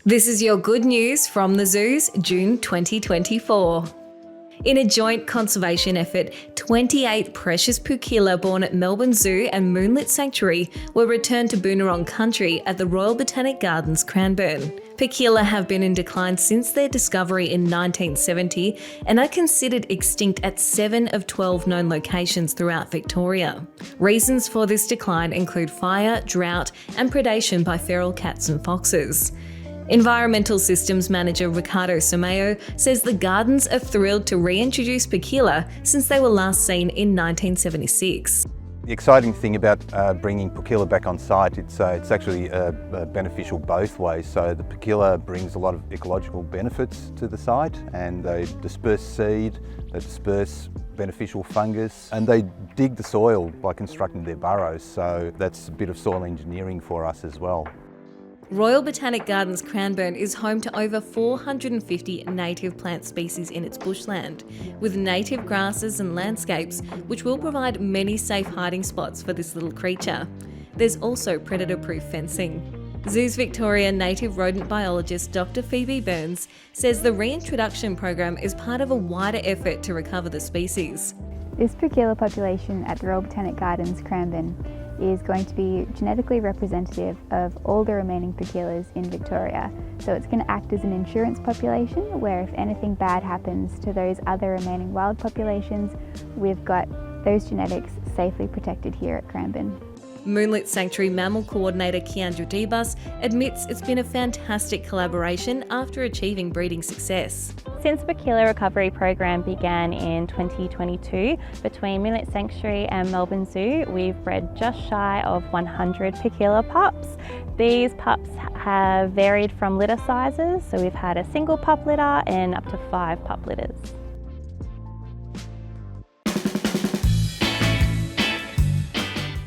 This is your good news from the zoos, June 2024. In a joint conservation effort, 28 precious Pookila born at Melbourne Zoo and Moonlit Sanctuary were returned to Boonwurrung country at the Royal Botanic Gardens, Cranbourne. Pookila have been in decline since their discovery in 1970 and are considered extinct at 7 of 12 known locations throughout Victoria. Reasons for this decline include fire, drought, and predation by feral cats and foxes. Environmental Systems Manager Ricardo Someo says the gardens are thrilled to reintroduce Pookila since they were last seen in 1976. The exciting thing about bringing Pookila back on site, it's actually beneficial both ways. So the Pookila brings a lot of ecological benefits to the site, and they disperse seed, they disperse beneficial fungus, and they dig the soil by constructing their burrows. So that's a bit of soil engineering for us as well. Royal Botanic Gardens Cranbourne is home to over 450 native plant species in its bushland, with native grasses and landscapes which will provide many safe hiding spots for this little creature. There's also predator-proof fencing. Zoos Victoria native rodent biologist Dr. Phoebe Burns says the reintroduction program is part of a wider effort to recover the species. This Pookila population at the Royal Botanic Gardens Cranbourne is going to be genetically representative of all the remaining Pookilas in Victoria. So it's going to act as an insurance population where if anything bad happens to those other remaining wild populations, we've got those genetics safely protected here at Cranbourne. Moonlit Sanctuary Mammal Coordinator Keandra Debus admits it's been a fantastic collaboration after achieving breeding success. Since the Pookila Recovery Program began in 2022, between Moonlit Sanctuary and Melbourne Zoo, we've bred just shy of 100 Pookila pups. These pups have varied from litter sizes, so we've had a single pup litter and up to 5 pup litters.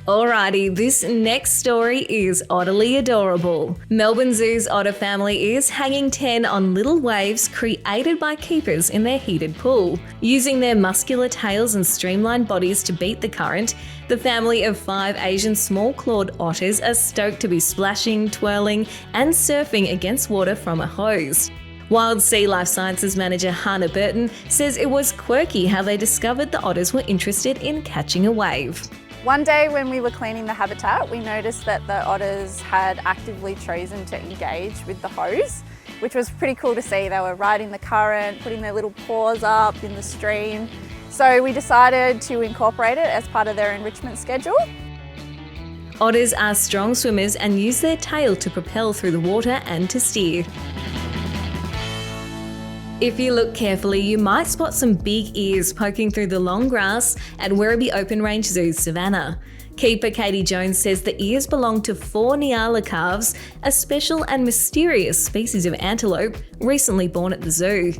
Alrighty, this next story is utterly adorable. Melbourne Zoo's otter family is hanging 10 on little waves created by keepers in their heated pool. Using their muscular tails and streamlined bodies to beat the current, the family of 5 Asian small-clawed otters are stoked to be splashing, twirling, and surfing against water from a hose. Wild Sea Life Sciences Manager Hannah Burton says it was quirky how they discovered the otters were interested in catching a wave. One day when we were cleaning the habitat, we noticed that the otters had actively chosen to engage with the hose, which was pretty cool to see. They were riding the current, putting their little paws up in the stream. So we decided to incorporate it as part of their enrichment schedule. Otters are strong swimmers and use their tail to propel through the water and to steer. If you look carefully, you might spot some big ears poking through the long grass at Werribee Open Range Zoo's savannah. Keeper Katie Jones says the ears belong to 4 Nyala calves, a special and mysterious species of antelope recently born at the zoo.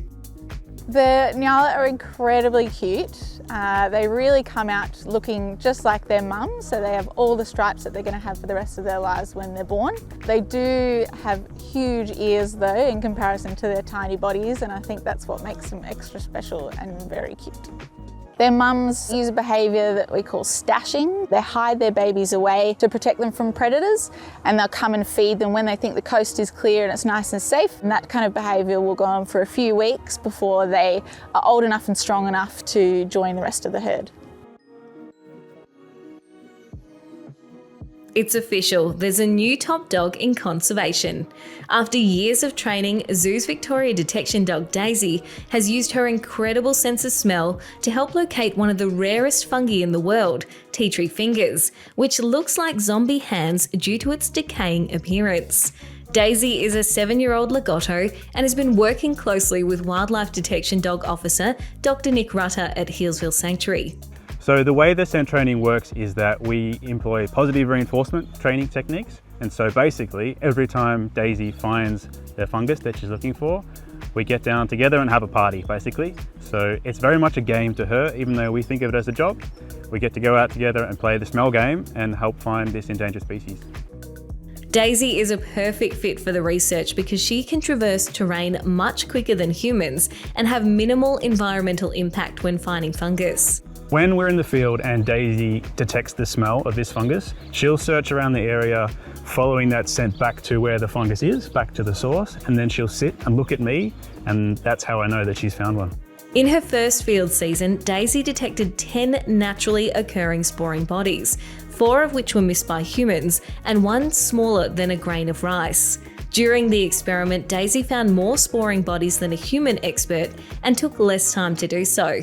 The Nyala are incredibly cute. They really come out looking just like their mum, so they have all the stripes that they're going to have for the rest of their lives when they're born. They do have huge ears though in comparison to their tiny bodies, and I think that's what makes them extra special and very cute. Their mums use a behaviour that we call stashing. They hide their babies away to protect them from predators, and they'll come and feed them when they think the coast is clear and it's nice and safe. And that kind of behaviour will go on for a few weeks before they are old enough and strong enough to join the rest of the herd. It's official, there's a new top dog in conservation. After years of training, Zoos Victoria detection dog Daisy has used her incredible sense of smell to help locate one of the rarest fungi in the world, tea tree fingers, which looks like zombie hands due to its decaying appearance. Daisy is a 7-year-old Lagotto and has been working closely with Wildlife Detection Dog Officer Dr. Nick Rutter at Healesville Sanctuary. So the way the scent training works is that we employ positive reinforcement training techniques. And so basically, every time Daisy finds the fungus that she's looking for, we get down together and have a party, basically. So it's very much a game to her, even though we think of it as a job. We get to go out together and play the smell game and help find this endangered species. Daisy is a perfect fit for the research because she can traverse terrain much quicker than humans and have minimal environmental impact when finding fungus. When we're in the field and Daisy detects the smell of this fungus, she'll search around the area following that scent back to where the fungus is, back to the source, and then she'll sit and look at me, and that's how I know that she's found one. In her first field season, Daisy detected 10 naturally occurring sporing bodies, 4 of which were missed by humans and 1 smaller than a grain of rice. During the experiment, Daisy found more sporing bodies than a human expert and took less time to do so.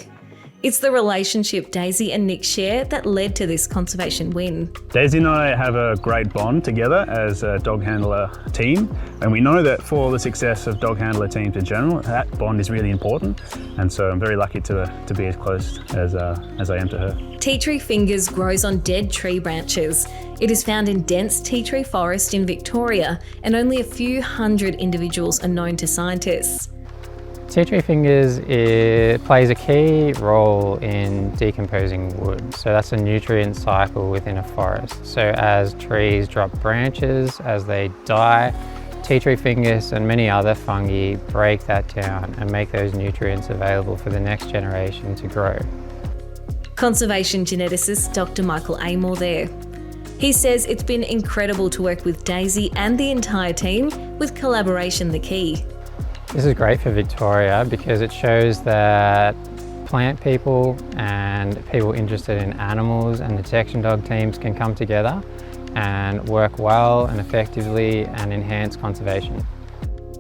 It's the relationship Daisy and Nick share that led to this conservation win. Daisy and I have a great bond together as a dog handler team, and we know that for the success of dog handler teams in general, that bond is really important, and so I'm very lucky to be as close as I am to her. Tea tree fungus grows on dead tree branches. It is found in dense tea tree forest in Victoria, and only a few hundred individuals are known to scientists. Tea tree fungus plays a key role in decomposing wood. So that's a nutrient cycle within a forest. So as trees drop branches, as they die, tea tree fungus and many other fungi break that down and make those nutrients available for the next generation to grow. Conservation geneticist Dr. Michael Amor there. He says it's been incredible to work with Daisy and the entire team, with collaboration the key. This is great for Victoria because it shows that plant people and people interested in animals and detection dog teams can come together and work well and effectively and enhance conservation.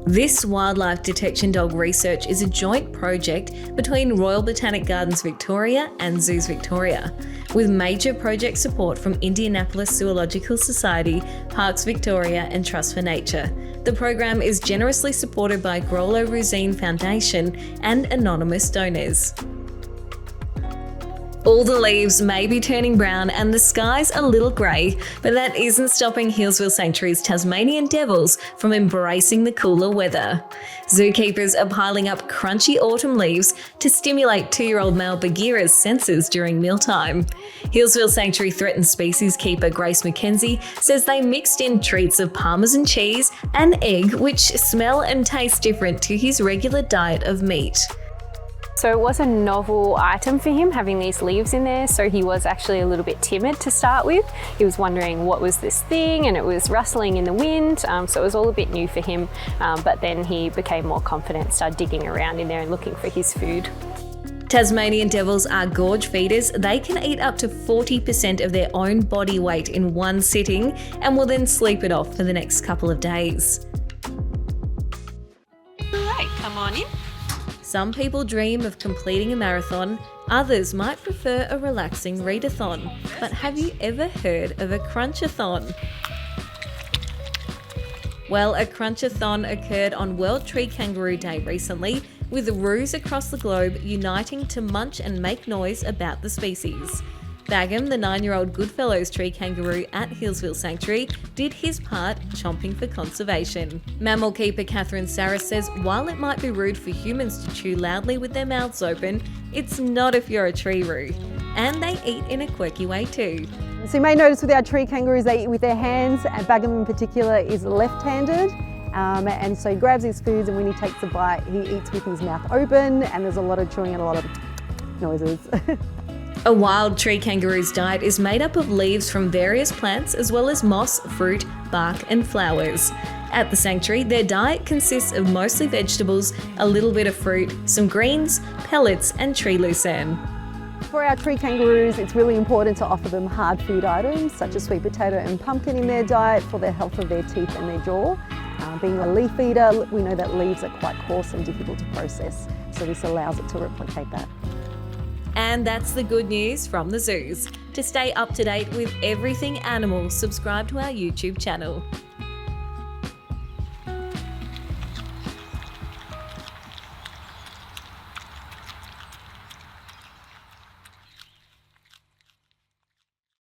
This wildlife detection dog research is a joint project between Royal Botanic Gardens Victoria and Zoos Victoria, with major project support from Indianapolis Zoological Society, Parks Victoria and Trust for Nature. The program is generously supported by Grollo Ruzine Foundation and anonymous donors. All the leaves may be turning brown and the sky's a little grey, but that isn't stopping Healesville Sanctuary's Tasmanian Devils from embracing the cooler weather. Zookeepers are piling up crunchy autumn leaves to stimulate 2-year-old male Bagheera's senses during mealtime. Healesville Sanctuary threatened species keeper Grace McKenzie says they mixed in treats of Parmesan cheese and egg, which smell and taste different to his regular diet of meat. So it was a novel item for him, having these leaves in there, so he was actually a little bit timid to start with. He was wondering what was this thing, and it was rustling in the wind, so it was all a bit new for him, but then he became more confident, started digging around in there and looking for his food. Tasmanian Devils are gorge feeders. They can eat up to 40% of their own body weight in one sitting and will then sleep it off for the next couple of days. All right, come on in. Some people dream of completing a marathon, others might prefer a relaxing readathon. But have you ever heard of a Crunch-a-Thon? Well, a Crunch-a-Thon occurred on World Tree Kangaroo Day recently, with roos across the globe uniting to munch and make noise about the species. Bagham, the 9-year-old Goodfellows tree kangaroo at Healesville Sanctuary, did his part chomping for conservation. Mammal keeper Catherine Saris says while it might be rude for humans to chew loudly with their mouths open, it's not if you're a tree roo. And they eat in a quirky way too. So you may notice with our tree kangaroos they eat with their hands, and Bagham in particular is left-handed. And so he grabs his foods, and when he takes a bite he eats with his mouth open, and there's a lot of chewing and a lot of noises. A wild tree kangaroo's diet is made up of leaves from various plants as well as moss, fruit, bark and flowers. At the sanctuary, their diet consists of mostly vegetables, a little bit of fruit, some greens, pellets and tree lucerne. For our tree kangaroos, it's really important to offer them hard food items such as sweet potato and pumpkin in their diet for the health of their teeth and their jaw. Being a leaf eater, we know that leaves are quite coarse and difficult to process, so this allows it to replicate that. And that's the good news from the zoos. To stay up to date with everything animal, subscribe to our YouTube channel.